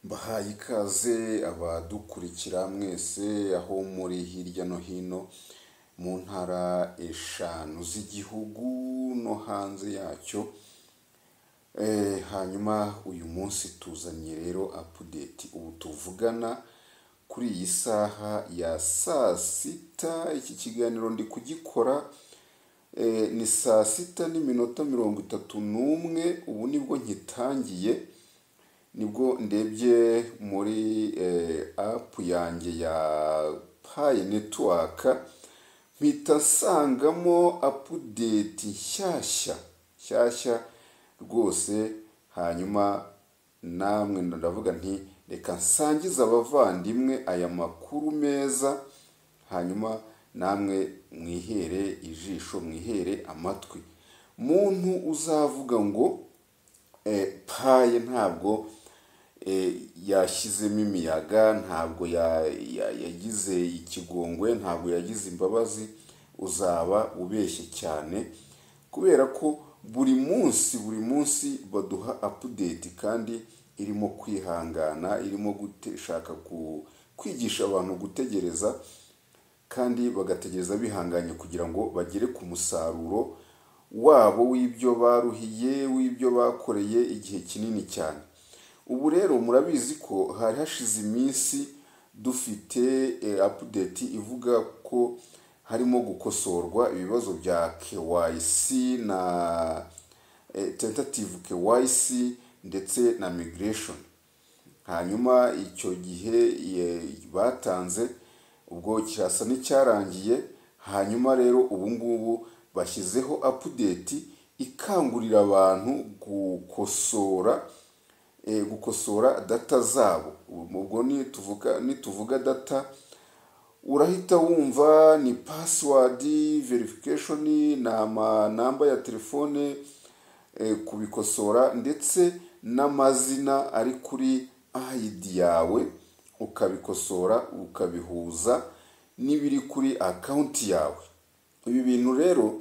Bahaye ikaze abadukurikira mwese aho muri hirya no hino mu ntara eshanu z'igihugu no hanze yacyo. Hanyuma uyu munsi tuzanye rero update. Ubu tuvugana kuri iyi saha ya saa sita. Iki kiganiro ndi kugikora ni saa sita n'iminota 31. Ubu nibwo nkitangiye, nibwo ndebye muri app yanjye ya Pi Network, mpita nsangamo update nshyashya rwose. Hanyuma namwe ndavuga nti reka nsangize abavandimwe aya makuru meza, hanyuma namwe mwihere ijisho, mwihere amatwi. Muntu uzavuga ngo Pi ntabwo yashyizemo imiyaga, ntabwo yagize ikigongwe, ntabwo yagize imbabazi, uzaba ubeshye cyane, kubera ko buri munsi baduha update kandi irimo kwihangana, irimo gushaka kwigisha abantu gutegereza, kandi bagategereza bihanganye kugira ngo bagere ku musaruro wabo w'ibyo baruhiye, w'ibyo bakoreye igihe kinini cyane. Ubu rero murabizi ko hari hashize iminsi dufite update ivuga ko harimo gukosorwa ibibazo bya KYC na tentative KYC ndetse na migration. Hanyuma icyo gihe batanze ubwo kirasa n'icyarangiye. Hanyuma rero ubu ngubu bashyizeho update ikangurira abantu gukosora data zabo. Ubwo nituvuga data, urahita wumva ni password verification, namba ya telefone, kubikosora, ndetse n'amazina ari kuri ID yawe ukabikosora, ukabihuza n'ibiri kuri account yawe. Ibi bintu rero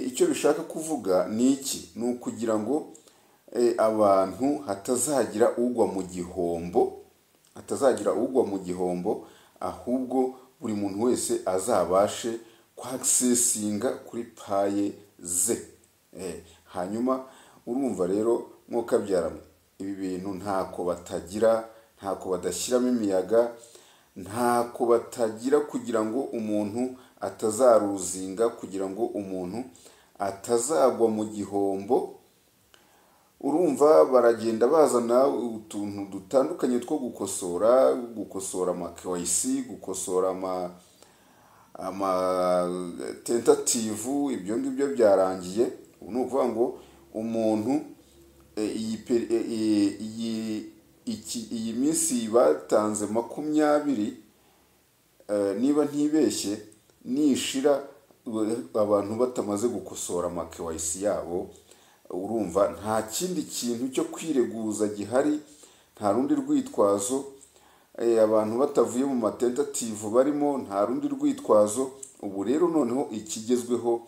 icyo bishaka kuvuga ni iki? Ni ukugira ngo abantu hatazagira ugwa mu gihombo, ahubwo buri muntu wese azabashe kwaksesinga kuri Pi ze. Hanyuma urumva rero mwokabyaramo, ibi bintu ntako batagira, ntako badashyiramo imiyaga, ntako batagira kugira ngo umuntu atazaruzinga, kugira ngo umuntu atazagwa mu gihombo. Urumva baragenda bazana utuntu dutandukanye two gukosora ama KYC, gukosora ama tentative. Ibyo ngibyo byarangiye. Ubu ni ukuvuga ngo umuntu iyi minsi batanze 20, niba ntibeshye, nishira abantu batamaze gukosora ama KYC yabo, urumva nta kindi kintu cyo kwireguza gihari, nta rundi rwitwazo. Abantu batavuye mu matentative barimo, nta rundi rwitwazo. Ubu rero noneho ikigezweho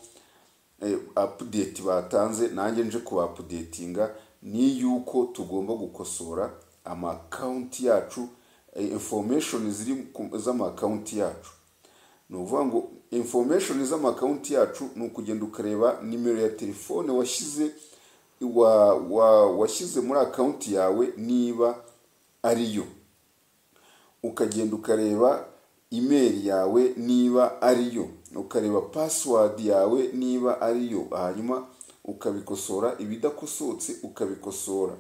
update batanze, nanjye nje kuba updatinga, ni yuko tugomba gukosora ama account yacu, information ziri z'ama account yacu. Ni ukuvuga ngo information z'ama account yacu ni ukugenda ukareba nimero ya telefone washyize muri account yawe niba ariyo, ukagenda ukareba email yawe niba ariyo, ukareba password yawe niba ariyo, hanyuma ukabikosora. Ibidakosotse ukabikosora,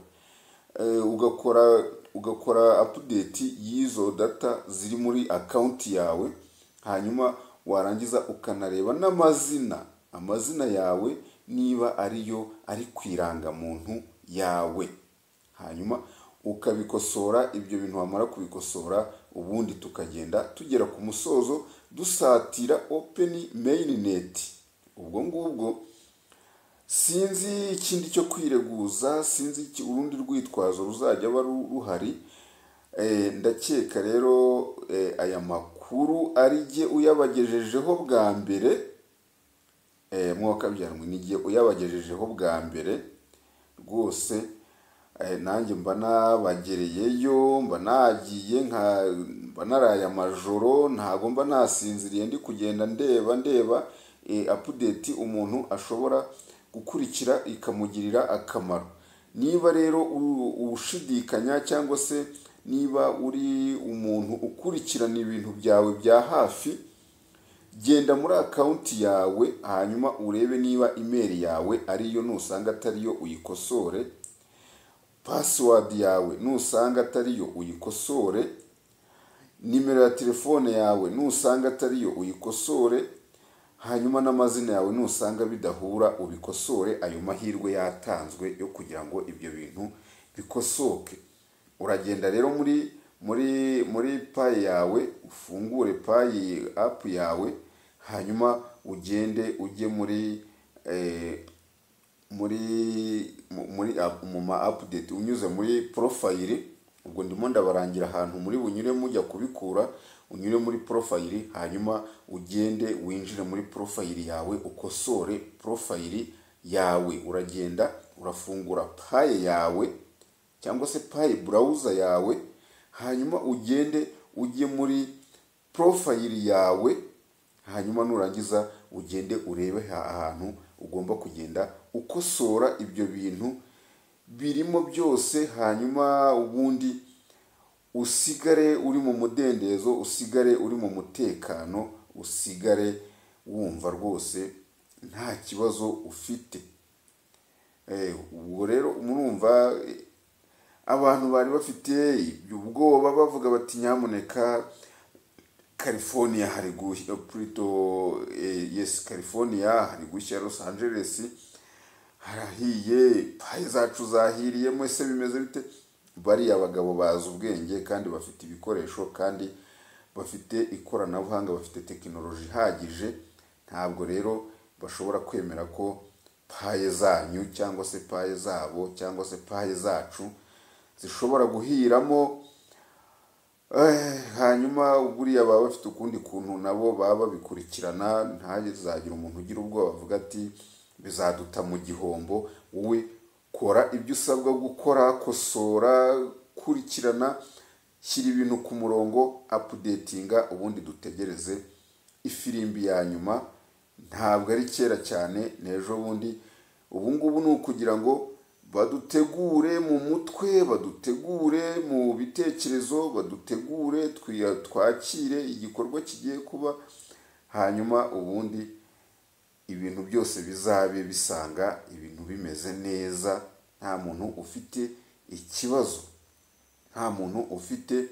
ugakora update y'izo data ziri muri account yawe. Hanyuma warangiza ukanareba amazina yawe niba ariyo ari kwirangamuntu yawe. Hanyuma ukabikosora. Ibyo bintu wamara kubikosora, ubundi tukagenda tugera ku musozo dusatira open mainnet. Ubwo ngubwo sinzi ikindi cyo kwireguza, sinzi urundi rwitwazo ruzajya ruhari. Ndakeka rero aya makuru ari jye uyabagejejeho bwa mbere. Mwokabyarumwe, ni jye uyabagejejeho bwa mbere rwose. nanjye mba nabagereyeyo, mba nagiye mba naraye amajoro, ntago mba nasinziriye ndi kugenda ndeba update umuntu ashobora gukurikira ikamugirira akamaro. Niba rero ushidikanya cyangwa se niba uri umuntu ukurikirana ibintu byawe bya hafi, genda muri akawunti yawe hanyuma urebe niba email yawe ariyo, nusanga atariyo uyikosore. Password yawe nusanga atariyo uyikosore. Nimero ya telefone yawe nusanga atariyo uyikosore. Hanyuma n'amazina yawe nusanga bidahura ubikosore. Ayo mahirwe yatanzwe yo kugira ngo ibyo bintu bikosoke. Uragenda rero muri Pi yawe, ufungure Pi app yawe, hanyuma ugende ujye muri mu ma update unyuze muri profile. Ubwo ndimo ndabarangira ahantu muri bunyure mujya kubikura, unyure muri profile hanyuma ugende winjire muri profile yawe ukosore profile yawe. Uragenda urafungura Pi yawe cyangwa se Pi browser yawe, hanyuma ugende ujye muri profile yawe, hanyuma nurangiza ugende urebe ahantu ugomba kugenda ukosora ibyo bintu birimo byose. Hanyuma ubundi usigare uri mu mudendezo, usigare uri mu mutekano, usigare wumva rwose nta kibazo ufite. Ubwo rero murumva abantu bari bafite ubwoba bavuga bati nyamuneka California hari gushya, California hari gushya, Los Angeles harahiye, Pi zacu zahiriye, mwese bimeze bite? Bariya abagabo bazi ubwenge kandi bafite ibikoresho kandi bafite ikoranabuhanga, bafite tekinoloji ihagije. Ntabwo rero bashobora kwemera ko Pi zanyu cyangwa se Pi zabo cyangwa se Pi zacu zishobora guhiramo. Hanyuma buriya baba bafite ukundi kuntu nabo baba babikurikirana. Ntazagira umuntu ugira ubwoba avuga ati bizaduta mu gihombo. Wowe kora ibyo usabwa gukora, kosora, kurikirana, shyira ibintu ku murongo, updatinga, ubundi dutegereze ifirimbi ya nyuma. Ntabwo ari kera cyane, n'ejo bundi. Ubu ngubu ni ukugira ngo badutegure mu mutwe, badutegure mu bitekerezo, badutegure twakire igikorwa kigiye kuba, hanyuma ubundi ibintu byose bizabe bisanga ibintu bimeze neza, nta muntu ufite ikibazo, nta muntu ufite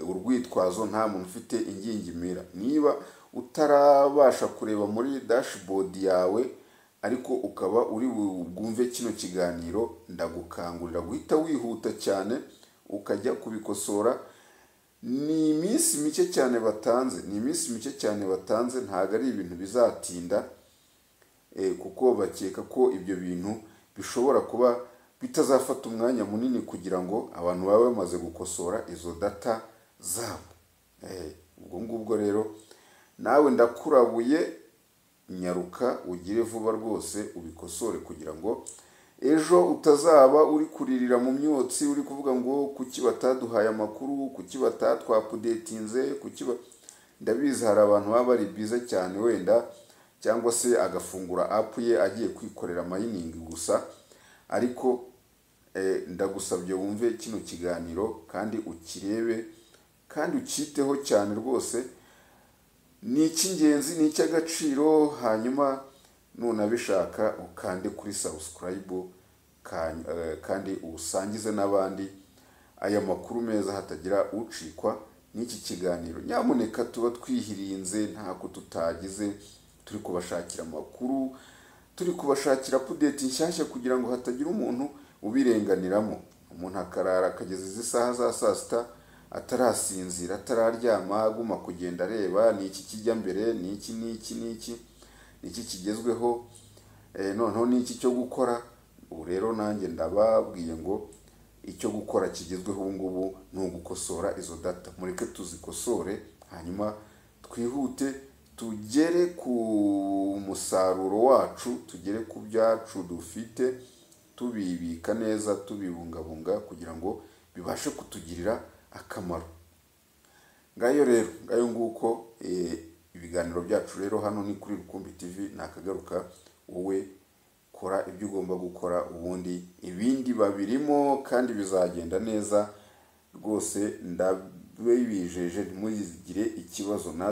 urwitwazo, nta muntu ufite ingingimira. Niba utarabasha kureba muri dashboard yawe ariko ukaba uri bwumve kino kiganiro, ndagukangurira guhita wihuta cyane ukajya kubikosora. Ni iminsi mike cyane batanze, ntabwo ari ibintu bizatinda, kuko bakeka ko ibyo bintu bishobora kuba bitazafata umwanya munini kugira ngo abantu babe bamaze gukosora izo data zabo. Ubwo ngubwo rero nawe ndakurabuye, nyaruka ugire vuba rwose ubikosore kugira ngo ejo utazaba uri kuririra mu myotsi, uri kuvuga ngo kuki bataduhaye amakuru, kuki batatwapudetinze, ndabizi hari abantu baba bari bize cyane wenda, cyangwa se agafungura app ye agiye kwikorera mining gusa. Ariko ndagusabye wumve kino kiganiro kandi ukirebe kandi ukiteho cyane rwose. Ni icy'ingenzi, ni icy'agaciro. Hanyuma nunabishaka ukande kuri subscribe kandi usangize n'abandi aya makuru meza, hatagira ucikwa n'iki kiganiro. Nyamuneka tuba twihirinze, ntako tutagize, turi kubashakira amakuru, turi kubashakira update nshyashya kugira ngo hatagira umuntu ubirenganiramo. Umuntu akarara akageza izi saha za saa sita atarasinzira, atararyama, aguma kugenda areba ni iki kijya mbere, ni iki kigezweho, noneho ni iki cyo gukora. Ubu rero nanjye ndababwiye ngo icyo gukora kigezweho ubu ngubu ni ugukosora izo data. Mureke tuzikosore, hanyuma twihute tugere ku musaruro wacu, tugere ku byacu dufite, tubibika neza, tubibungabunga kugira ngo bibashe kutugirira akamaro. Ngayo rero, ngayo nguko ibiganiro byacu rero hano ni kuri Rukumbi TV. Nakagaruka, wowe kora ibyo ugomba gukora, ubundi ibindi babirimo kandi bizagenda neza rwose, ndabibijeje ntimugire ikibazo.